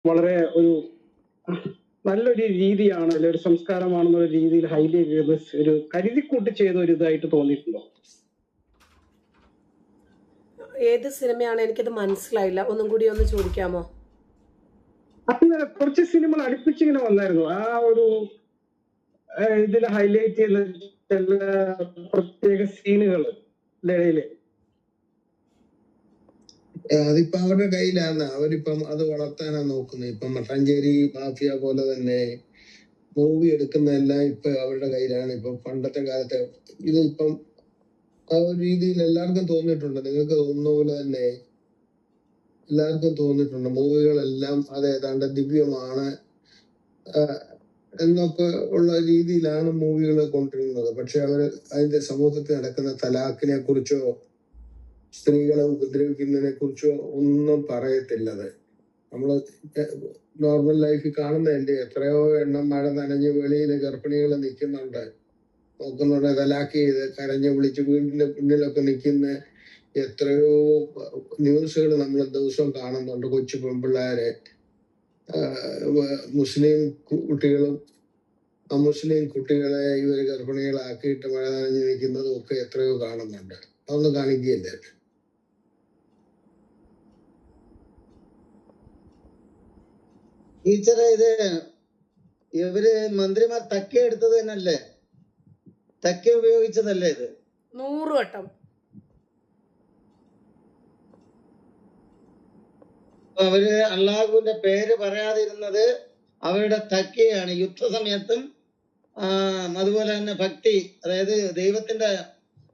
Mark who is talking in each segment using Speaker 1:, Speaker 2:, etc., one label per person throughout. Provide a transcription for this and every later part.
Speaker 1: വളരെ ഒരു നല്ലൊരു രീതിയാണ്, അല്ലെ ഒരു സംസ്കാരമാണെന്നുള്ള രീതിയിൽ ഹൈലൈറ്റ് ചെയ്ത് ഒരു കരുതിക്കൂട്ടി ചെയ്ത ഒരു ഇതായിട്ട് തോന്നിയിട്ടുണ്ടോ?
Speaker 2: ഏത് സിനിമയാണ്? എനിക്കത് മനസ്സിലായില്ല, ഒന്നും കൂടി ഒന്ന് ചോദിക്കാമോ?
Speaker 1: അങ്ങനെ കുറച്ച് സിനിമകൾ അടുപ്പിച്ചിങ്ങനെ വന്നായിരുന്നു. ആ ഒരു ഇതിൽ ഹൈലൈറ്റ് ചെയ്യുന്ന ചില പ്രത്യേക സീനുകൾ ഇടയില്.
Speaker 3: അതിപ്പോ അവരുടെ കയ്യിലാണ്, അവരിപ്പം അത് വളർത്താനാണ് നോക്കുന്നത്. ഇപ്പം മട്ടാഞ്ചേരി മാഫിയ പോലെ തന്നെ മൂവി എടുക്കുന്നതെല്ലാം ഇപ്പൊ അവരുടെ കയ്യിലാണ്. ഇപ്പൊ പണ്ടത്തെ കാലത്തെ ഇതിപ്പം ആ ഒരു രീതിയിൽ എല്ലാവർക്കും തോന്നിയിട്ടുണ്ട്. നിങ്ങൾക്ക് തോന്നുന്ന പോലെ തന്നെ എല്ലാവർക്കും തോന്നിയിട്ടുണ്ട്. മൂവികളെല്ലാം അത് ഏതാണ്ട് ദിവ്യമാണ് എന്നൊക്കെ ഉള്ള രീതിയിലാണ് മൂവികൾ കൊണ്ടിരുന്നത്. പക്ഷെ അവര് അതിന്റെ സമൂഹത്തിൽ നടക്കുന്ന തലാഖിനെ കുറിച്ചോ സ്ത്രീകളെ ഉപദ്രവിക്കുന്നതിനെ കുറിച്ചോ ഒന്നും പറയത്തില്ലത്. നമ്മള് നോർമൽ ലൈഫിൽ കാണുന്നതല്ലേ, എത്രയോ എണ്ണം മഴ നനഞ്ഞ് വെളിയിൽ ഗർഭിണികൾ നിൽക്കുന്നുണ്ട്, നോക്കുന്നുണ്ട്, തലാഖ് ചെയ്ത് കരഞ്ഞ് വിളിച്ച് വീടിന്റെ പിന്നിലൊക്കെ നിൽക്കുന്ന എത്രയോ ന്യൂസുകൾ നമ്മൾ ദിവസവും കാണുന്നുണ്ട്. കൊച്ചു പെൺപിള്ളേരെ, മുസ്ലിം കുട്ടികളും അമുസ്ലിം കുട്ടികളെ ഇവർ ഗർഭിണികളാക്കിയിട്ട് മഴ നനഞ്ഞ് നിൽക്കുന്നതും ഒക്കെ എത്രയോ കാണുന്നുണ്ട്. അതൊന്നും കാണിക്കുകയല്ലേ.
Speaker 4: ടീച്ചറെ, ഇത് ഇവര് മന്ത്രിമാർ തക്ക എടുത്തത് തന്നെയല്ലേ? തക്ക ഉപയോഗിച്ചതല്ലേ ഇത്?
Speaker 2: 100 വട്ടം.
Speaker 4: അവര് അള്ളാഹുവിന്റെ പേര് പറയാതിരുന്നത് അവരുടെ തക്കയാണ്. യുദ്ധസമയത്തും അതുപോലെ തന്നെ ഭക്തി, അതായത് ദൈവത്തിന്റെ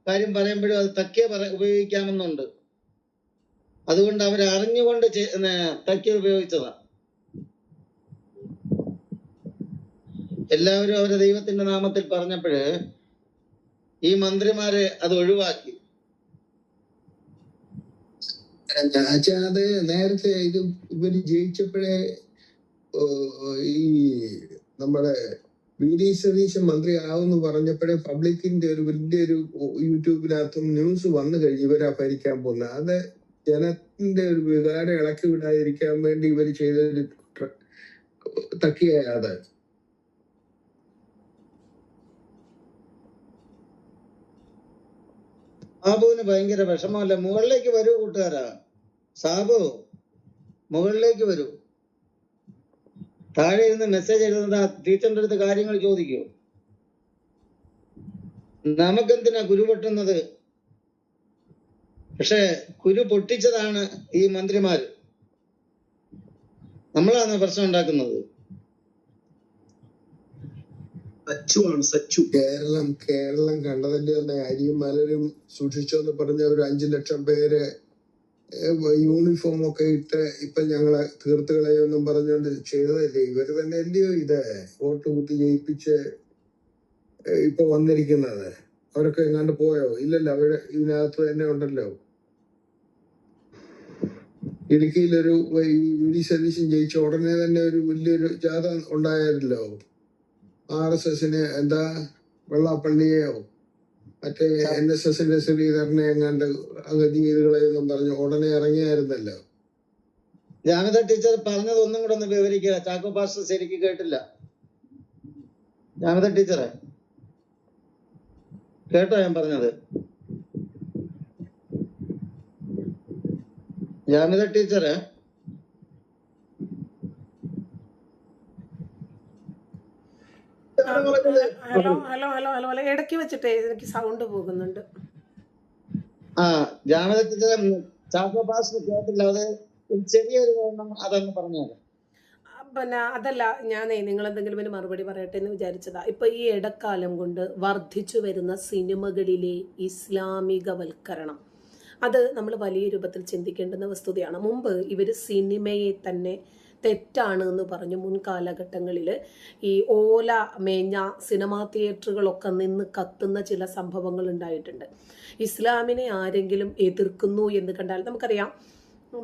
Speaker 4: കാര്യം പറയുമ്പോഴും അത് തക്ക ഉപയോഗിക്കാമെന്നുണ്ട്. അതുകൊണ്ട് അവർ അറിഞ്ഞുകൊണ്ട് തക്ക ഉപയോഗിച്ചതാ. എല്ലാവരും അവരെ ദൈവത്തിന്റെ നാമത്തിൽ പറഞ്ഞപ്പോഴ് ഈ മന്ത്രിമാര് അത് ഒഴിവാക്കി.
Speaker 3: അത് നേരത്തെ ഇത് ഇവര് ജയിച്ചപ്പോഴേ ഈ നമ്മുടെ വി.ഡി. സതീശൻ മന്ത്രി ആവുമെന്ന് പറഞ്ഞപ്പോഴേ പബ്ലിക്കിന്റെ ഒരു വലിയൊരു യൂട്യൂബിനകത്തും ന്യൂസ് വന്നു കഴിഞ്ഞു ഇവരാ ഭരിക്കാൻ പോകുന്നത്. അത് ജനത്തിന്റെ ഒരു വികാരം ഇളക്കി വിടാതിരിക്കാൻ വേണ്ടി ഇവര് ചെയ്തൊരു തക്കിയായ അത്.
Speaker 4: സാബുവിന് ഭയങ്കര വിഷമമല്ല. മുകളിലേക്ക് വരൂ കൂട്ടുകാരാ. സാബു, മുകളിലേക്ക് വരൂ. താഴെ ഇരുന്ന് മെസ്സേജ് എഴുതുന്ന ടീച്ചറിന്റെ അടുത്ത് കാര്യങ്ങൾ ചോദിക്കൂ. നമുക്കെന്തിനാ കുരു പൊട്ടുന്നത്? പക്ഷെ കുരു പൊട്ടിച്ചതാണ് ഈ മന്ത്രിമാര്. നമ്മളാണ് പ്രശ്നം ഉണ്ടാക്കുന്നത്.
Speaker 3: കേരളം കണ്ടതിന്റെ തന്നെ അരിയും മലരും സൂക്ഷിച്ചോന്ന് പറഞ്ഞ ഒരു 5 ലക്ഷം പേര് യൂണിഫോം ഒക്കെ ഇട്ട് ഇപ്പൊ ഞങ്ങളെ തീർത്ത് കളയൊന്നും പറഞ്ഞുകൊണ്ട് ചെയ്തതല്ലേ ഇവര് തന്നെ അല്ലയോ ഇത് വോട്ട് കുത്തി ജയിപ്പിച്ച് ഇപ്പൊ വന്നിരിക്കുന്നത്. അവരൊക്കെ എങ്ങാണ്ട് പോയോ? ഇല്ലല്ലോ, അവര് ഇതിനകത്ത് തന്നെ ഉണ്ടല്ലോ. ഇടുക്കിയിലൊരു വി.ഡി. സതീശൻ ജയിച്ച ഉടനെ തന്നെ ഒരു വലിയൊരു ജാഥ ഉണ്ടായല്ലോ. RSSന് എന്താ വെള്ളാപ്പള്ളിയെയോ മറ്റേ NSSന്റെ ശ്രീധരനെ എങ്ങാണ്ട് അഗതി ചെയ്തുകളെന്നും പറഞ്ഞു ഉടനെ ഇറങ്ങിയായിരുന്നല്ലോ.
Speaker 4: ജാമിത ടീച്ചർ പറഞ്ഞത് ഒന്നും കൂടെ ഒന്ന് വിവരിക്കുക. ചാക്കോ പാസ്റ്റർ ശരിക്ക് കേട്ടില്ല. ജാമിത ടീച്ചറെ കേട്ടോ ഞാൻ പറഞ്ഞത്? ജാമിത ടീച്ചറെ,
Speaker 2: hello hello hello hello hello ഇടയ്ക്ക് വെച്ചിട്ടേ എനിക്ക് സൗണ്ട് പോകുന്നുണ്ട്.
Speaker 4: ജാമിത ടീച്ചറെ, ചാക്കോ പാസ്റ്റർ കേട്ടില്ല. അത് ചെറിയൊരു കാരണം അതൊന്ന് പറഞ്ഞത്.
Speaker 2: പിന്നെ അതല്ല, ഞാനേ നിങ്ങൾ എന്തെങ്കിലും ഒരു മറുപടി പറയട്ടെ എന്ന് വിചാരിച്ചതാ. ഇപ്പൊ ഈ ഇടക്കാലം കൊണ്ട് വർദ്ധിച്ചു വരുന്ന സിനിമകളിലെ ഇസ്ലാമികവൽക്കരണം, അത് നമ്മൾ വലിയ രൂപത്തിൽ ചിന്തിക്കേണ്ടുന്ന വസ്തുതയാണ്. മുമ്പ് ഇവർ സിനിമയെ തന്നെ തെറ്റാണ് എന്ന് പറഞ്ഞു മുൻകാലഘട്ടങ്ങളിൽ ഈ ഓല മേഞ്ഞ സിനിമാ തിയേറ്ററുകളൊക്കെ നിന്ന് കത്തുന്ന ചില സംഭവങ്ങൾ ഉണ്ടായിട്ടുണ്ട്. ഇസ്ലാമിനെ ആരെങ്കിലും എതിർക്കുന്നു എന്ന് കണ്ടാൽ നമുക്കറിയാം.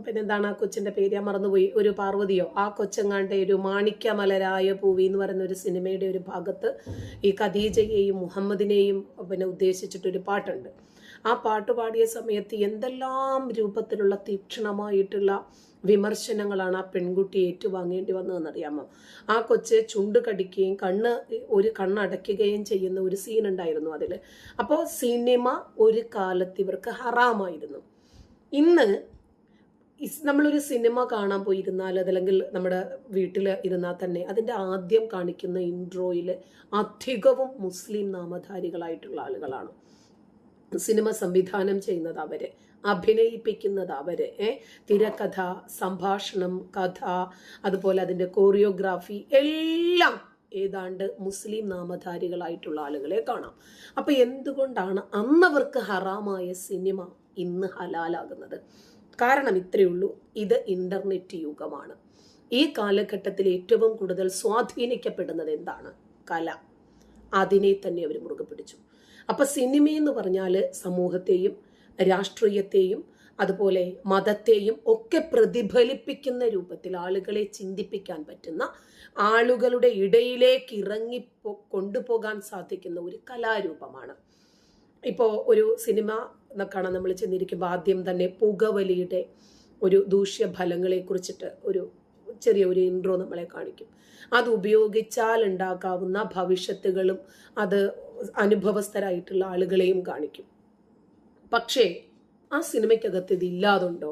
Speaker 2: പിന്നെന്താണ് ആ കൊച്ചിൻ്റെ പേര്, ഞാൻ മറന്നുപോയി, ഒരു പാർവതിയോ ആ കൊച്ചെങ്ങാണ്ട് ഒരു മാണിക്യമലരായ പൂവി എന്ന് പറയുന്ന ഒരു സിനിമയുടെ ഒരു ഭാഗത്ത് ഈ ഖദീജയെയും മുഹമ്മദിനെയും പിന്നെ ഉദ്ദേശിച്ചിട്ടൊരു പാട്ടുണ്ട്. ആ പാട്ട് പാടിയ സമയത്ത് എന്തെല്ലാം രൂപത്തിലുള്ള തീക്ഷണമായിട്ടുള്ള വിമർശനങ്ങളാണ് ആ പെൺകുട്ടി ഏറ്റുവാങ്ങേണ്ടി വന്നതെന്നറിയാമോ? ആ കൊച്ച് ചുണ്ട് കടിക്കുകയും ഒരു കണ്ണടയ്ക്കുകയും ചെയ്യുന്ന ഒരു സീൻ ഉണ്ടായിരുന്നു അതിൽ. അപ്പോൾ സിനിമ ഒരു കാലത്ത് ഇവർക്ക് ഹറാമായിരുന്നു. ഇന്ന് നമ്മളൊരു സിനിമ കാണാൻ പോയിരുന്നാൽ, അതല്ലെങ്കിൽ നമ്മുടെ വീട്ടിൽ ഇരുന്നാൽ തന്നെ അതിൻ്റെ ആദ്യം കാണിക്കുന്ന ഇൻട്രോയിൽ അധികവും മുസ്ലിം നാമധാരികളായിട്ടുള്ള ആളുകളാണ്. സിനിമ സംവിധാനം ചെയ്യുന്നത് അവര്, അഭിനയിപ്പിക്കുന്നത് അവര്, തിരക്കഥ, സംഭാഷണം, കഥ, അതുപോലെ അതിൻ്റെ കോറിയോഗ്രാഫി എല്ലാം ഏതാണ്ട് മുസ്ലിം നാമധാരികളായിട്ടുള്ള ആളുകളെ കാണാം. അപ്പൊ എന്തുകൊണ്ടാണ് അന്നവർക്ക് ഹറാമായ സിനിമ ഇന്ന് ഹലാലാകുന്നത്? കാരണം ഇത്രയേ ഉള്ളൂ, ഇത് ഇന്റർനെറ്റ് യുഗമാണ്. ഈ കാലഘട്ടത്തിൽ ഏറ്റവും കൂടുതൽ സ്വാധീനിക്കപ്പെടുന്നത് എന്താണ്? കല. അതിനെ തന്നെ അവർ മുറുകെ പിടിച്ചു. അപ്പൊ സിനിമയെന്ന് പറഞ്ഞാൽ സമൂഹത്തെയും രാഷ്ട്രീയത്തെയും അതുപോലെ മതത്തെയും ഒക്കെ പ്രതിഫലിപ്പിക്കുന്ന രൂപത്തിൽ ആളുകളെ ചിന്തിപ്പിക്കാൻ പറ്റുന്ന, ആളുകളുടെ ഇടയിലേക്ക് കൊണ്ടുപോകാൻ സാധിക്കുന്ന ഒരു കലാരൂപമാണ്. ഇപ്പോൾ ഒരു സിനിമ കാണാൻ നമ്മൾ ചെന്നിരിക്കുമ്പോൾ ആദ്യം തന്നെ പുകവലിയുടെ ഒരു ദൂഷ്യഫലങ്ങളെ കുറിച്ചിട്ട് ചെറിയ ഒരു ഇൻട്രോ നമ്മളെ കാണിക്കും. അത് ഉപയോഗിച്ചാൽ ഉണ്ടാകാവുന്ന ഭവിഷ്യത്തുകളും അത് അനുഭവസ്ഥരായിട്ടുള്ള ആളുകളെയും കാണിക്കും. പക്ഷേ ആ സിനിമയ്ക്കകത്ത് ഇത് ഇല്ലാതുണ്ടോ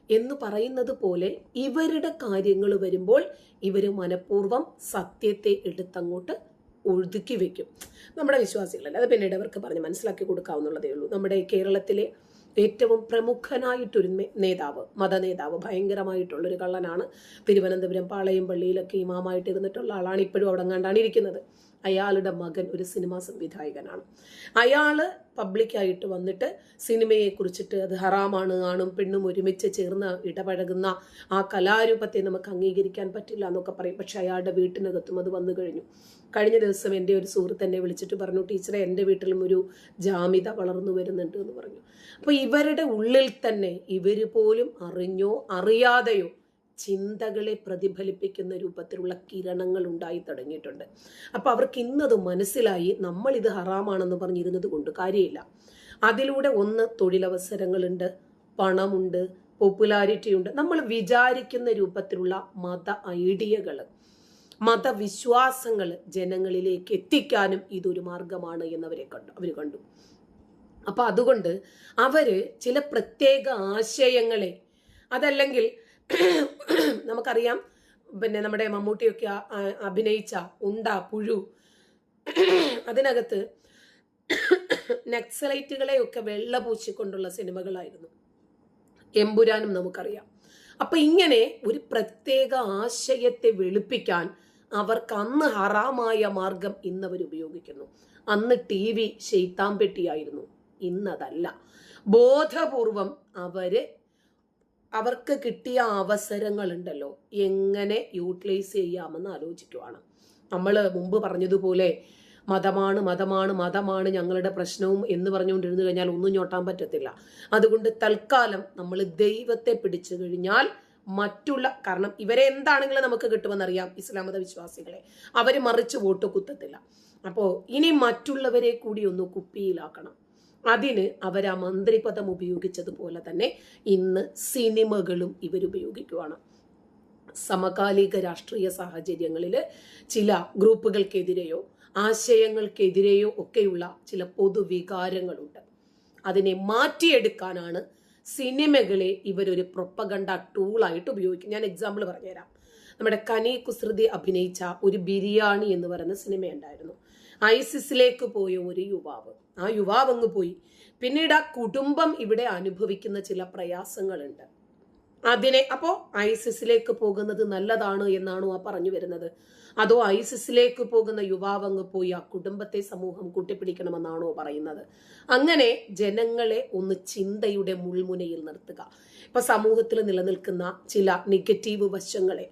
Speaker 2: എന്ന് പറയുന്നത് പോലെ ഇവരുടെ കാര്യങ്ങൾ വരുമ്പോൾ ഇവർ മനഃപൂർവ്വം സത്യത്തെ എടുത്തങ്ങോട്ട് ഒതുക്കി വെക്കും. നമ്മുടെ വിശ്വാസികളല്ല, അത് പിന്നീട് അവർക്ക് പറഞ്ഞ് മനസ്സിലാക്കി കൊടുക്കാവുന്നതേ ഉള്ളൂ. നമ്മുടെ കേരളത്തിലെ ഏറ്റവും പ്രമുഖനായിട്ടൊരു മതനേതാവ്, ഭയങ്കരമായിട്ടുള്ളൊരു കള്ളനാണ്. തിരുവനന്തപുരം പാളയം പള്ളിയിലൊക്കെ ഇമാമായിട്ട് ഇരുന്നിട്ടുള്ള ആളാണ്. ഇപ്പോഴും അവിടെ കണ്ടാണ് ഇരിക്കുന്നത്. അയാളുടെ മകൻ ഒരു സിനിമാ സംവിധായകനാണ്. അയാള് പബ്ലിക്കായിട്ട് വന്നിട്ട് സിനിമയെ കുറിച്ചിട്ട് അത് ഹറാമാണ്, ആണും പെണ്ണും ഒരുമിച്ച് ചേർന്ന് ഇടപഴകുന്ന ആ കലാരൂപത്തെ നമുക്ക് അംഗീകരിക്കാൻ പറ്റില്ല എന്നൊക്കെ പറയും. പക്ഷെ അയാളുടെ വീട്ടിനകത്തും അത് വന്നു കഴിഞ്ഞു. കഴിഞ്ഞ ദിവസം എൻ്റെ ഒരു സുഹൃത്ത് എന്നെ വിളിച്ചിട്ട് പറഞ്ഞു, ടീച്ചറെ എൻ്റെ വീട്ടിലും ഒരു ജാമിത വളർന്നു വരുന്നുണ്ട് എന്ന് പറഞ്ഞു. അപ്പോൾ ഇവരുടെ ഉള്ളിൽ തന്നെ ഇവർ പോലും അറിഞ്ഞോ അറിയാതെയോ ചിന്തകളെ പ്രതിഫലിപ്പിക്കുന്ന രൂപത്തിലുള്ള കിരണങ്ങൾ ഉണ്ടായി തുടങ്ങിയിട്ടുണ്ട്. അപ്പൊ അവർക്ക് ഇന്നത് മനസ്സിലായി, നമ്മൾ ഇത് ഹറാമാണെന്ന് പറഞ്ഞിരുന്നത് കൊണ്ട് കാര്യമില്ല. അതിലൂടെ ഒന്ന് തൊഴിലവസരങ്ങളുണ്ട്, പണമുണ്ട്, പോപ്പുലാരിറ്റി ഉണ്ട്. നമ്മൾ വിചാരിക്കുന്ന രൂപത്തിലുള്ള മത ഐഡിയകൾ, മതവിശ്വാസങ്ങൾ ജനങ്ങളിലേക്ക് എത്തിക്കാനും ഇതൊരു മാർഗമാണ് എന്നവർ കണ്ടു. അപ്പൊ അതുകൊണ്ട് അവര് ചില പ്രത്യേക ആശയങ്ങളെ, അതല്ലെങ്കിൽ നമുക്കറിയാം, പിന്നെ നമ്മുടെ മമ്മൂട്ടിയൊക്കെ അഭിനയിച്ച ഉണ്ട പുഴു, അതിനകത്ത് നക്സലൈറ്റുകളെ ഒക്കെ വെള്ളപൂശിക്കൊണ്ടുള്ള സിനിമകളായിരുന്നു. എമ്പുരാനും നമുക്കറിയാം. അപ്പൊ ഇങ്ങനെ ഒരു പ്രത്യേക ആശയത്തെ വെളുപ്പിക്കാൻ അവർക്ക് അന്ന് ഹറാമായ മാർഗം ഇന്നവർ ഉപയോഗിക്കുന്നു. അന്ന് TV ശൈത്താൻപെട്ടിയായിരുന്നു, ഇന്നതല്ല. ബോധപൂർവം അവർക്ക് കിട്ടിയ അവസരങ്ങളുണ്ടല്ലോ എങ്ങനെ യൂട്ടിലൈസ് ചെയ്യാമെന്ന് ആലോചിക്കുവാണ്. നമ്മൾ മുമ്പ് പറഞ്ഞതുപോലെ മതമാണ് ഞങ്ങളുടെ പ്രശ്നവും എന്ന് പറഞ്ഞുകൊണ്ടിരുന്നു കഴിഞ്ഞാൽ ഒന്നും ഞോട്ടാൻ പറ്റത്തില്ല. അതുകൊണ്ട് തൽക്കാലം നമ്മൾ ദൈവത്തെ പിടിച്ചു കഴിഞ്ഞാൽ കാരണം ഇവരെ എന്താണെങ്കിലും നമുക്ക് കിട്ടുമെന്നറിയാം, ഇസ്ലാം മത വിശ്വാസികളെ. അവര് മറിച്ച് വോട്ട് കുത്തത്തില്ല. അപ്പോൾ ഇനി മറ്റുള്ളവരെ കൂടി ഒന്ന് കുപ്പിയിലാക്കണം. അതിന് അവർ ആ മന്ത്രിപദം ഉപയോഗിച്ചതുപോലെ തന്നെ ഇന്ന് സിനിമകളും ഇവരുപയോഗിക്കുകയാണ്. സമകാലിക രാഷ്ട്രീയ സാഹചര്യങ്ങളിൽ ചില ഗ്രൂപ്പുകൾക്കെതിരെയോ ആശയങ്ങൾക്കെതിരെയോ ഒക്കെയുള്ള ചില പൊതുവികാരങ്ങളുണ്ട്. അതിനെ മാറ്റിയെടുക്കാനാണ് സിനിമകളെ ഇവരൊരു പ്രൊപ്പഗണ്ട ടൂളായിട്ട് ഉപയോഗിക്കും. ഞാൻ എക്സാമ്പിൾ പറഞ്ഞുതരാം. നമ്മുടെ കനി കുസൃതി അഭിനയിച്ച ഒരു ബിരിയാണി എന്ന് പറയുന്ന സിനിമയുണ്ടായിരുന്നു. ഐസിസിലേക്ക് പോയ ഒരു യുവാവ്, ആ യുവാവ് അങ്ങ് പോയി. പിന്നീട് ആ കുടുംബം ഇവിടെ അനുഭവിക്കുന്ന ചില പ്രയാസങ്ങളുണ്ട്. അപ്പോ ഐസിസിലേക്ക് പോകുന്നത് നല്ലതാണ് എന്നാണോ ആ പറഞ്ഞു വരുന്നത്? അതോ ഐസിസിലേക്ക് പോകുന്ന യുവാവ് അങ്ങ് പോയി ആ കുടുംബത്തെ സമൂഹം കൂട്ടിപ്പിടിക്കണമെന്നാണോ പറയുന്നത്? അങ്ങനെ ജനങ്ങളെ ഒന്ന് ചിന്തയുടെ മുൾമുനയിൽ നിർത്തുക. ഇപ്പൊ സമൂഹത്തിൽ നിലനിൽക്കുന്ന ചില നെഗറ്റീവ് വശങ്ങളെ,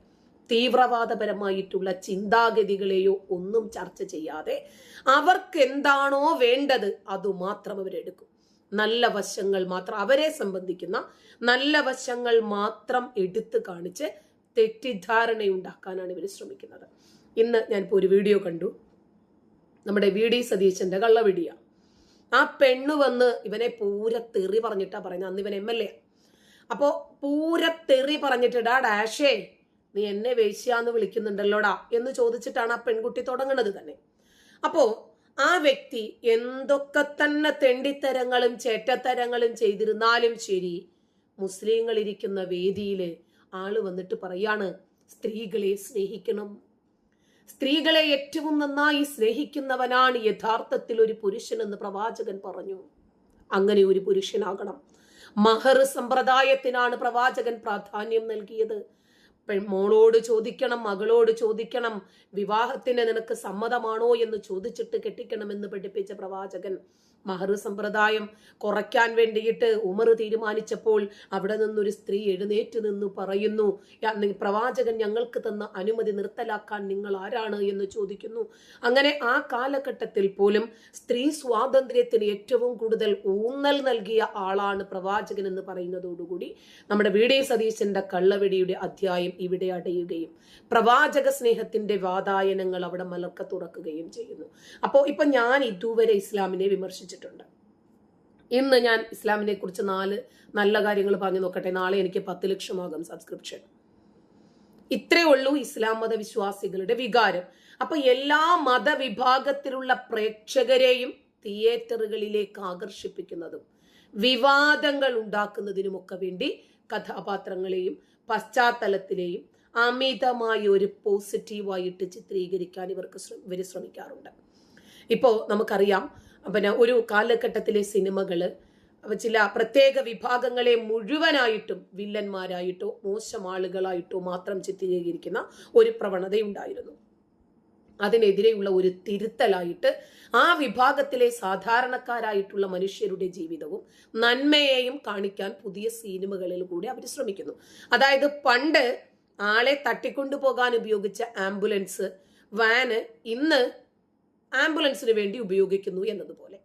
Speaker 2: തീവ്രവാദപരമായിട്ടുള്ള ചിന്താഗതികളെയോ ഒന്നും ചർച്ച ചെയ്യാതെ അവർക്ക് എന്താണോ വേണ്ടത് അതുമാത്രം അവരെടുക്കും. നല്ല വശങ്ങൾ മാത്രം, അവരെ സംബന്ധിക്കുന്ന നല്ല വശങ്ങൾ മാത്രം എടുത്തു കാണിച്ച് തെറ്റിദ്ധാരണയുണ്ടാക്കാനാണ് ഇവർ ശ്രമിക്കുന്നത്. ഇന്ന് ഞാനിപ്പോൾ ഒരു വീഡിയോ കണ്ടു, നമ്മുടെ VD സതീശന്റെ കള്ള വീഡിയോ. ആ പെണ്ണ് വന്ന് ഇവനെ പൂര തെറി പറഞ്ഞിട്ടാ പറയുന്നത്. അന്ന് ഇവൻ MLA. അപ്പോ പൂര തെറി പറഞ്ഞിട്ട് ഡാഷേ നീ എന്നെ വേശ്യാന്ന് വിളിക്കുന്നുണ്ടല്ലോടാ എന്ന് ചോദിച്ചിട്ടാണ് ആ പെൺകുട്ടി തുടങ്ങുന്നത് തന്നെ. അപ്പോ ആ വ്യക്തി എന്തൊക്കെ തന്നെ തെണ്ടിത്തരങ്ങളും ചേറ്റത്തരങ്ങളും ചെയ്തിരുന്നാലും ശരി, മുസ്ലിങ്ങൾ ഇരിക്കുന്ന വേദിയില് ആള് വന്നിട്ട് പറയാണ് സ്ത്രീകളെ സ്നേഹിക്കണം, സ്ത്രീകളെ ഏറ്റവും നന്നായി സ്നേഹിക്കുന്നവനാണ് യഥാർത്ഥത്തിൽ ഒരു പുരുഷൻ എന്ന് പ്രവാചകൻ പറഞ്ഞു. അങ്ങനെ ഒരു പുരുഷനാകണം. മഹർ സമ്പ്രദായത്തിനാണ് പ്രവാചകൻ പ്രാധാന്യം നൽകിയത്. മോളോട് ചോദിക്കണം, മകളോട് ചോദിക്കണം, വിവാഹത്തിന് നിനക്ക് സമ്മതമാണോ എന്ന് ചോദിച്ചിട്ട് കെട്ടിക്കണമെന്ന് പഠിപ്പിച്ച പ്രവാചകൻ. മഹർ സമ്പ്രദായം കുറയ്ക്കാൻ വേണ്ടിയിട്ട് ഉമർ തീരുമാനിച്ചപ്പോൾ അവിടെ നിന്നൊരു സ്ത്രീ എഴുന്നേറ്റ് നിന്ന് പറയുന്നു, പ്രവാചകൻ ഞങ്ങൾക്ക് തന്ന അനുമതി നിർത്തലാക്കാൻ നിങ്ങൾ ആരാണ് എന്ന് ചോദിക്കുന്നു. അങ്ങനെ ആ കാലഘട്ടത്തിൽ പോലും സ്ത്രീ സ്വാതന്ത്ര്യത്തിന് ഏറ്റവും കൂടുതൽ ഊന്നൽ നൽകിയ ആളാണ് പ്രവാചകൻ എന്ന് പറയുന്നതോടുകൂടി നമ്മുടെ വി.ഡി. സതീശന്റെ കള്ളവെടിയുടെ അധ്യായം ഇവിടെ അടയുകയും പ്രവാചക സ്നേഹത്തിന്റെ വാതായനങ്ങൾ അവിടെ മലർക്ക തുറക്കുകയും ചെയ്യുന്നു. അപ്പോൾ ഇപ്പൊ ഞാൻ ഇതുവരെ ഇസ്ലാമിനെ വിമർശിച്ചിട്ടുണ്ട്. ഇന്ന് ഞാൻ ഇസ്ലാമിനെ കുറിച്ച് 4 നല്ല കാര്യങ്ങൾ പറഞ്ഞു നോക്കട്ടെ. നാളെ എനിക്ക് 10 ലക്ഷമാകും സബ്സ്ക്രിപ്ഷൻ. ഇത്രയേ ഉള്ളൂ ഇസ്ലാം മതവിശ്വാസികളുടെ വികാരം. അപ്പൊ എല്ലാ മതവിഭാഗത്തിലുള്ള പ്രേക്ഷകരെയും തിയേറ്ററുകളിലേക്ക് ആകർഷിപ്പിക്കുന്നതും വിവാദങ്ങൾ ഉണ്ടാക്കുന്നതിനുമൊക്കെ വേണ്ടി കഥാപാത്രങ്ങളെയും പശ്ചാത്തലത്തിലെയും അമിതമായ ഒരു പോസിറ്റീവായിട്ട് ചിത്രീകരിക്കാൻ ഇവർ ശ്രമിക്കാറുണ്ട്. ഇപ്പോൾ നമുക്കറിയാം, പിന്നെ ഒരു കാലഘട്ടത്തിലെ സിനിമകള് ചില പ്രത്യേക വിഭാഗങ്ങളെ മുഴുവനായിട്ടും വില്ലന്മാരായിട്ടോ മോശം ആളുകളായിട്ടോ മാത്രം ചിത്രീകരിക്കുന്ന ഒരു പ്രവണതയുണ്ടായിരുന്നു. അതിനെതിരെയുള്ള ഒരു തിരുത്തലായിട്ട് ആ വിഭാഗത്തിലെ സാധാരണക്കാരായിട്ടുള്ള മനുഷ്യരുടെ ജീവിതവും നന്മയെയും കാണിക്കാൻ പുതിയ സിനിമകളിൽ കൂടി അവർ ശ്രമിക്കുന്നു. അതായത് പണ്ട് ആളെ തട്ടിക്കൊണ്ടുപോകാൻ ഉപയോഗിച്ച ആംബുലൻസ്, വാന് ഇന്ന് ആംബുലൻസിന് വേണ്ടി ഉപയോഗിക്കുന്നു എന്നതുപോലെ.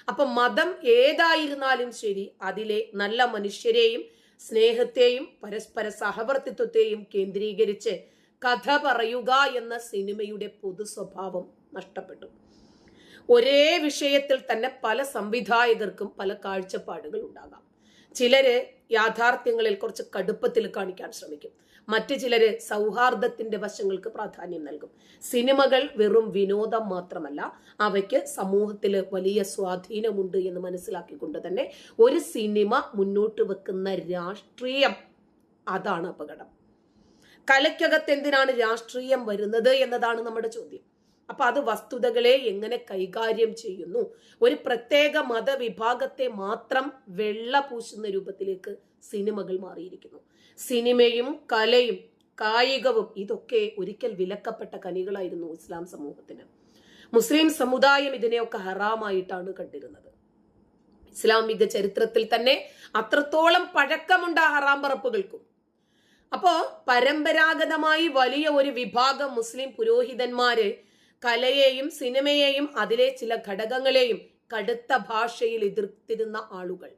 Speaker 2: അപ്പൊ മതം ഏതായിരുന്നാലും ശരി, അതിലെ നല്ല മനുഷ്യരെയും സ്നേഹത്തെയും പരസ്പര സഹവർത്തിത്വത്തെയും കേന്ദ്രീകരിച്ച് കഥ പറയുക എന്ന സിനിമയുടെ പൊതു സ്വഭാവം നഷ്ടപ്പെട്ടു. ഒരേ വിഷയത്തിൽ തന്നെ പല സംവിധായകർക്കും പല കാഴ്ചപ്പാടുകൾ ഉണ്ടാകാം. ചിലര് യാഥാർത്ഥ്യങ്ങളിൽ കുറച്ച് കടുപ്പത്തിൽ കാണിക്കാൻ ശ്രമിക്കും, മറ്റു ചിലര് സൗഹാർദ്ദത്തിന്റെ വശങ്ങൾക്ക് പ്രാധാന്യം നൽകും. സിനിമകൾ വെറും വിനോദം മാത്രമല്ല, അവയ്ക്ക് സമൂഹത്തിൽ വലിയ സ്വാധീനമുണ്ട് എന്ന് മനസ്സിലാക്കിക്കൊണ്ട് തന്നെ ഒരു സിനിമ മുന്നോട്ട് വെക്കുന്ന രാഷ്ട്രീയം, അതാണ് അപകടം. കലയ്ക്കകത്ത് എന്തിനാണ് രാഷ്ട്രീയം വരുന്നത് എന്നതാണ് നമ്മുടെ ചോദ്യം. അപ്പൊ അത് വസ്തുതകളെ എങ്ങനെ കൈകാര്യം ചെയ്യുന്നു, ഒരു പ്രത്യേക മതവിഭാഗത്തെ മാത്രം വെള്ള പൂശുന്ന രൂപത്തിലേക്ക് സിനിമകൾ മാറിയിരിക്കുന്നു. സിനിമയും കലയും കായികവും ഇതൊക്കെ ഒരിക്കൽ വിലക്കപ്പെട്ട കനികളായിരുന്നു ഇസ്ലാം സമൂഹത്തിന്. മുസ്ലിം സമുദായം ഇതിനെയൊക്കെ ഹറാമായിട്ടാണ് കണ്ടിരുന്നത്. ഇസ്ലാമിക ചരിത്രത്തിൽ തന്നെ അത്രത്തോളം പഴക്കമുണ്ട് ആ ഹറാം പറപ്പുകൾക്കും. അപ്പോ പരമ്പരാഗതമായി വലിയ ഒരു വിഭാഗം മുസ്ലിം പുരോഹിതന്മാര് കലയെയും സിനിമയെയും അതിലെ ചില ഘടകങ്ങളെയും കടുത്ത ഭാഷയിൽ എതിർത്തിരുന്ന ആളുകൾ,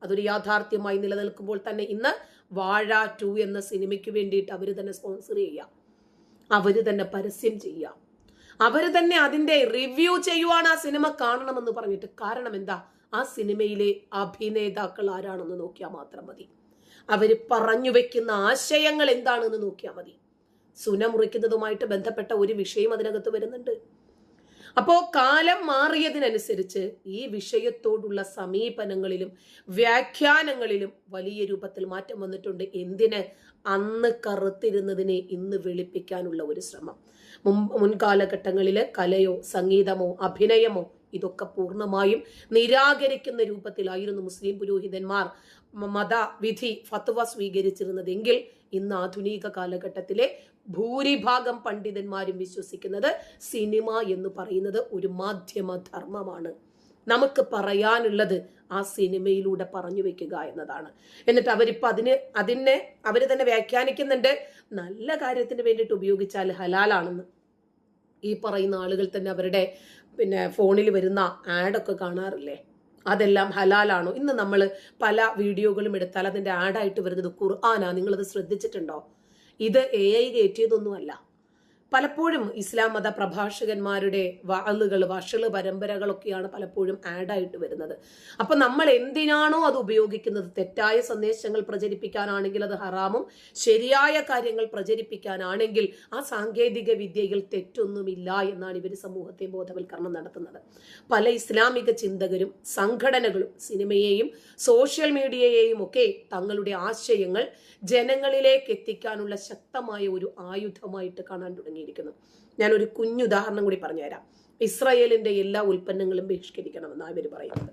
Speaker 2: അതൊരു യാഥാർത്ഥ്യമായി നിലനിൽക്കുമ്പോൾ തന്നെ ഇന്ന് വാഴ 2 എന്ന സിനിമയ്ക്ക് വേണ്ടിയിട്ട് അവര് തന്നെ സ്പോൺസർ ചെയ്യാം, അവര് തന്നെ പരസ്യം ചെയ്യാം, അവര് തന്നെ അതിന്റെ റിവ്യൂ ചെയ്യുവാണ് ആ സിനിമ കാണണമെന്ന് പറഞ്ഞിട്ട്. കാരണം എന്താ? ആ സിനിമയിലെ അഭിനേതാക്കൾ ആരാണെന്ന് നോക്കിയാൽ മാത്രം മതി, അവര് പറഞ്ഞു വെക്കുന്ന ആശയങ്ങൾ എന്താണെന്ന് നോക്കിയാൽ മതി. സുന മുറിക്കുന്നതുമായിട്ട് ബന്ധപ്പെട്ട ഒരു വിഷയം അതിനകത്ത് വരുന്നുണ്ട്. അപ്പോ കാലം മാറിയതിനനുസരിച്ച് ഈ വിഷയത്തോടുള്ള സമീപനങ്ങളിലും വ്യാഖ്യാനങ്ങളിലും വലിയ രൂപത്തിൽ മാറ്റം വന്നിട്ടുണ്ട്. എന്തിന്? അന്ന് കറുത്തിരുന്നതിനെ ഇന്ന് വെളുപ്പിക്കാനുള്ള ഒരു ശ്രമം. മുൻകാലഘട്ടങ്ങളില് കലയോ സംഗീതമോ അഭിനയമോ ഇതൊക്കെ പൂർണ്ണമായും നിരാകരിക്കുന്ന രൂപത്തിലായിരുന്നു മുസ്ലിം പുരോഹിതന്മാർ മതവിധി ഫത്വ സ്വീകരിച്ചിരുന്നതെങ്കിൽ ഇന്ന് ആധുനിക കാലഘട്ടത്തിലെ ഭൂരിഭാഗം പണ്ഡിതന്മാരും വിശ്വസിക്കുന്നത് സിനിമ എന്ന് പറയുന്നത് ഒരു മാധ്യമ ധർമ്മമാണ്. നമുക്ക് പറയാനുള്ളത് ആ സിനിമയിലൂടെ പറഞ്ഞു വെക്കുക എന്നതാണ്. എന്നിട്ട് അവരിപ്പോ അതിനെ അവര് തന്നെ വ്യാഖ്യാനിക്കുന്നുണ്ട്, നല്ല കാര്യത്തിന് വേണ്ടിയിട്ട് ഉപയോഗിച്ചാൽ ഹലാലാണെന്ന്. ഈ പറയുന്ന ആളുകൾ തന്നെ അവരുടെ ഫോണിൽ വരുന്ന ആഡൊക്കെ കാണാറില്ലേ, അതെല്ലാം ഹലാലാണോ? ഇന്ന് നമ്മൾ പല വീഡിയോകളും എടുത്താൽ അതിന്റെ ആഡായിട്ട് വരുന്നത് ഖുർആനാ. നിങ്ങളത് ശ്രദ്ധിച്ചിട്ടുണ്ടോ? ഇത് AI കയറ്റിയതൊന്നുമല്ല. പലപ്പോഴും ഇസ്ലാം മത പ്രഭാഷകന്മാരുടെ വഷള് പരമ്പരകളൊക്കെയാണ് പലപ്പോഴും ആഡായിട്ട് വരുന്നത്. അപ്പൊ നമ്മൾ എന്തിനാണോ അത് ഉപയോഗിക്കുന്നത്, തെറ്റായ സന്ദേശങ്ങൾ പ്രചരിപ്പിക്കാനാണെങ്കിൽ അത് ഹറാമും, ശരിയായ കാര്യങ്ങൾ പ്രചരിപ്പിക്കാനാണെങ്കിൽ ആ സാങ്കേതിക വിദ്യയിൽ തെറ്റൊന്നുമില്ല എന്നാണ് ഇവർ സമൂഹത്തെ ബോധവൽക്കരണം നടത്തുന്നത്. പല ഇസ്ലാമിക ചിന്തകരും സംഘടനകളും സിനിമയെയും സോഷ്യൽ മീഡിയയെയും ഒക്കെ തങ്ങളുടെ ആശയങ്ങൾ ജനങ്ങളിലേക്ക് എത്തിക്കാനുള്ള ശക്തമായ ഒരു ആയുധമായിട്ട് കാണാൻ തുടങ്ങിയിരിക്കുന്നു. ഞാനൊരു കുഞ്ഞുദാഹരണം കൂടി പറഞ്ഞുതരാം. ഇസ്രായേലിന്റെ എല്ലാ ഉൽപ്പന്നങ്ങളും ബഹിഷ്കരിക്കണമെന്നാണ് ഇവർ പറയുന്നത്.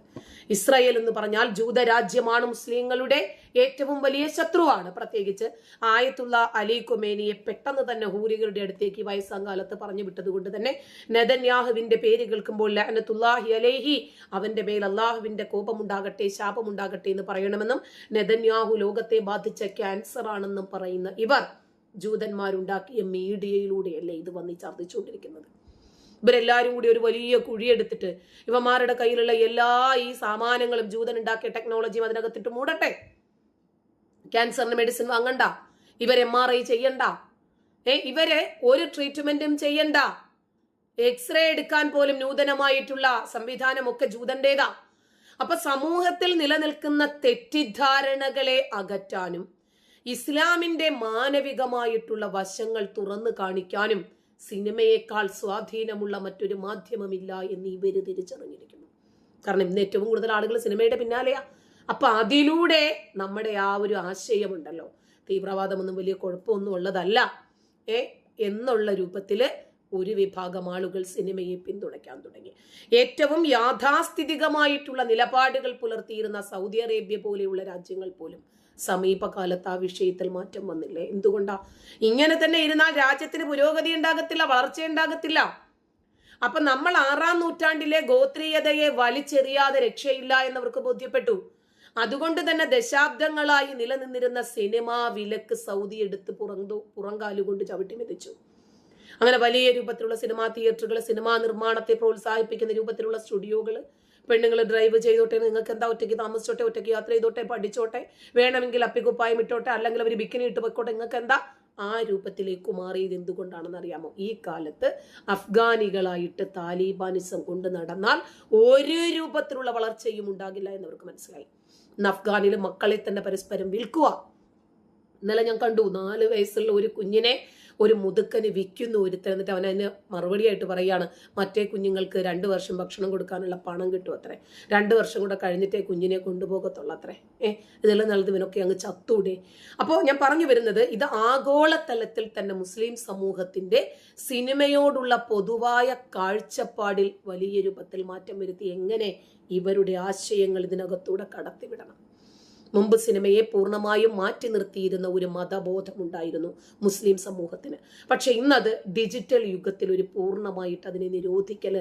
Speaker 2: ഇസ്രായേൽ എന്ന് പറഞ്ഞാൽ ജൂതരാജ്യമാണ്, മുസ്ലിങ്ങളുടെ ഏറ്റവും വലിയ ശത്രുവാണ്. പ്രത്യേകിച്ച് ആയത്തുള്ള അലി ഖൊമേനിയെ പെട്ടെന്ന് തന്നെ ഹൂരികളുടെ അടുത്തേക്ക് വയസ്സാങ്കാലത്ത് പറഞ്ഞു വിട്ടതുകൊണ്ട് തന്നെ നെതന്യാഹുവിന്റെ പേര് കേൾക്കുമ്പോൾ ലഅനത്തുല്ലാഹി അലൈഹി, അവന്റെ മേൽ അള്ളാഹുവിന്റെ കോപമുണ്ടാകട്ടെ, ശാപമുണ്ടാകട്ടെ എന്ന് പറയണമെന്നും നെതന്യാഹു ലോകത്തെ ബാധിച്ച ക്യാൻസർ ആണെന്നും പറയുന്ന ഇവർ ജൂതന്മാരുണ്ടാക്കിയ മീഡിയയിലൂടെയല്ലേ ഇത് വന്ന് ഛർദ്ദിച്ചുകൊണ്ടിരിക്കുന്നത്. ഇവരെല്ലാവരും കൂടി ഒരു വലിയ കുഴിയെടുത്തിട്ട് ഇവന്മാരുടെ കയ്യിലുള്ള എല്ലാ ഈ സാമാനങ്ങളും ജൂതൻ ഉണ്ടാക്കിയ ടെക്നോളജിയും അതിനകത്തിട്ട് മൂടട്ടെ. ക്യാൻസറിന് മെഡിസിൻ വാങ്ങണ്ട, ഇവർ MRI ചെയ്യണ്ട, ഇവരെ ഒരു ട്രീറ്റ്മെന്റും ചെയ്യണ്ട, എക്സ്റേ എടുക്കാൻ പോലും നൂതനമായിട്ടുള്ള സംവിധാനമൊക്കെ ജൂതന്റേതാ. അപ്പൊ സമൂഹത്തിൽ നിലനിൽക്കുന്ന തെറ്റിദ്ധാരണകളെ അകറ്റാനും ഇസ്ലാമിന്റെ മാനവികമായിട്ടുള്ള വശങ്ങൾ തുറന്നു കാണിക്കാനും സിനിമയേക്കാൾ സ്വാധീനമുള്ള മറ്റൊരു മാധ്യമമില്ല എന്ന് ഇവര് തിരിച്ചറിഞ്ഞിരിക്കുന്നു. കാരണം ഇന്ന് ഏറ്റവും കൂടുതൽ ആളുകൾ സിനിമയുടെ പിന്നാലെയാ. അപ്പൊ അതിലൂടെ നമ്മുടെ ആ ഒരു ആശയമുണ്ടല്ലോ, തീവ്രവാദമൊന്നും വലിയ കുഴപ്പമൊന്നും ഉള്ളതല്ല എന്നുള്ള രൂപത്തില് ഒരു വിഭാഗം ആളുകൾ സിനിമയെ പിന്തുണയ്ക്കാൻ തുടങ്ങി. ഏറ്റവും യാഥാസ്ഥിതികമായിട്ടുള്ള നിലപാടുകൾ പുലർത്തിയിരുന്ന സൗദി അറേബ്യ പോലെയുള്ള രാജ്യങ്ങൾ പോലും സമീപകാലത്ത് ആ വിഷയത്തിൽ മാറ്റം വന്നില്ലേ? എന്തുകൊണ്ടാ? ഇങ്ങനെ തന്നെ ഇരുന്നാൽ രാജ്യത്തിന് പുരോഗതി ഉണ്ടാകത്തില്ല, വളർച്ച ഉണ്ടാകത്തില്ല. അപ്പൊ നമ്മൾ 6-ാം നൂറ്റാണ്ടിലെ ഗോത്രീയതയെ വലിച്ചെറിയാതെ രക്ഷയില്ല എന്നവർക്ക് ബോധ്യപ്പെട്ടു. അതുകൊണ്ട് തന്നെ ദശാബ്ദങ്ങളായി നിലനിന്നിരുന്ന സിനിമാ വിലക്ക് സൗദി എടുത്ത് പുറങ്കാലുകൊണ്ട് ചവിട്ടി മെതിച്ചു. അങ്ങനെ വലിയ രൂപത്തിലുള്ള സിനിമാ തിയേറ്ററുകൾ, സിനിമാ നിർമ്മാണത്തെ പ്രോത്സാഹിപ്പിക്കുന്ന രൂപത്തിലുള്ള സ്റ്റുഡിയോകൾ, പെണ്ണുങ്ങൾ ഡ്രൈവ് ചെയ്തോട്ടെ, നിങ്ങൾക്ക് എന്താ ഒറ്റയ്ക്ക് താമസിച്ചോട്ടെ, ഒറ്റയ്ക്ക് യാത്ര ചെയ്തോട്ടെ, പഠിച്ചോട്ടെ, വേണമെങ്കിൽ അപ്പിക്കുപ്പായം ഇട്ടോട്ടെ, അല്ലെങ്കിൽ അവർ ബിക്കിനി ഇട്ട് വെക്കോട്ടെ, നിങ്ങൾക്ക് എന്താ, ആ രൂപത്തിലേക്ക് മാറിയത് എന്തുകൊണ്ടാണെന്ന് അറിയാമോ? ഈ കാലത്ത് അഫ്ഗാനികളായിട്ട് താലിബാനിസം കൊണ്ട് നടന്നാൽ ഒരു രൂപത്തിലുള്ള വളർച്ചയും ഉണ്ടാകില്ല എന്നവർക്ക് മനസ്സിലായി. ഇന്ന് അഫ്ഗാനിൽ മക്കളെ തന്നെ പരസ്പരം വിൽക്കുക. ഇന്നലെ ഞാൻ കണ്ടു 4 വയസ്സുള്ള ഒരു കുഞ്ഞിനെ ഒരു മുതുക്കന് വിൽക്കുന്നു ഒരുത്തൻ. എന്നിട്ട് അവൻ അതിന് മറുപടിയായിട്ട് പറയാണ്, മറ്റേ കുഞ്ഞുങ്ങൾക്ക് 2 വർഷം ഭക്ഷണം കൊടുക്കാനുള്ള പണം കിട്ടും അത്രേ, 2 വർഷം കൂടെ കഴിഞ്ഞിട്ടേ കുഞ്ഞിനെ കൊണ്ടുപോകത്തുള്ളൂ അത്രേ. ഇതെല്ലാം നല്ലതിനൊക്കെ അങ്ങ് ചത്തൂടെ. അപ്പോൾ ഞാൻ പറഞ്ഞു വരുന്നത്, ഇത് ആഗോളതലത്തിൽ തന്നെ മുസ്ലിം സമൂഹത്തിന്റെ സിനിമയോടുള്ള പൊതുവായ കാഴ്ചപ്പാടിൽ വലിയ രൂപത്തിൽ മാറ്റം വരുത്തി എങ്ങനെ ഇവരുടെ ആശയങ്ങൾ ഇതിനകത്തൂടെ കടത്തിവിടണം. മുമ്പ് സിനിമയെ പൂർണ്ണമായും മാറ്റി നിർത്തിയിരുന്ന ഒരു മതബോധമുണ്ടായിരുന്നു മുസ്ലിം സമൂഹത്തിന്. പക്ഷെ ഇന്നത് ഡിജിറ്റൽ യുഗത്തിൽ ഒരു പൂർണ്ണമായിട്ട് അതിനെ നിരോധിക്കൽ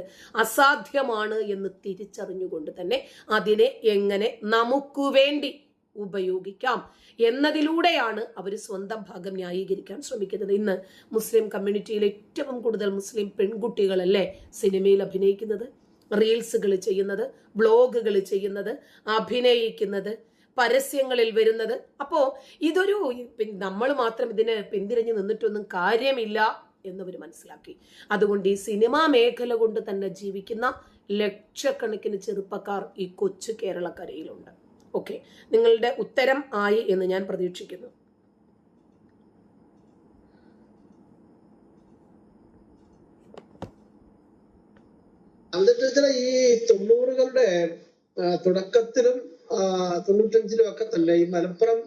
Speaker 2: അസാധ്യമാണ് എന്ന് തിരിച്ചറിഞ്ഞുകൊണ്ട് തന്നെ അതിനെ എങ്ങനെ നമുക്ക് വേണ്ടി ഉപയോഗിക്കാം എന്നതിലൂടെയാണ് അവർ സ്വന്തം ഭാഗം ന്യായീകരിക്കാൻ ശ്രമിക്കുന്നത്. ഇന്ന് മുസ്ലിം കമ്മ്യൂണിറ്റിയിൽ ഏറ്റവും കൂടുതൽ മുസ്ലിം പെൺകുട്ടികളല്ലേ സിനിമയിൽ അഭിനയിക്കുന്നത്, റീൽസുകൾ ചെയ്യുന്നത്, ബ്ലോഗുകൾ ചെയ്യുന്നത്, അഭിനയിക്കുന്നത്, പരസ്യങ്ങളിൽ വരുന്നത്. അപ്പോ ഇതൊരു നമ്മൾ മാത്രം ഇതിനെ പിന്തിരിഞ്ഞു നിന്നിട്ടൊന്നും കാര്യമില്ല എന്നവർ മനസ്സിലാക്കി. അതുകൊണ്ട് ഈ സിനിമാ മേഖല കൊണ്ട് തന്നെ ജീവിക്കുന്ന ലക്ഷക്കണക്കിന് ചെറുപ്പക്കാർ ഈ കൊച്ചു കേരളക്കരയിലുണ്ട്. ഓക്കെ, നിങ്ങളുടെ ഉത്തരം ആയി എന്ന് ഞാൻ പ്രതീക്ഷിക്കുന്നു.
Speaker 3: ഈ 90കളുടെ തുടക്കത്തിലും 95-ലും ഒക്കെ തന്നെ ഈ മലപ്പുറം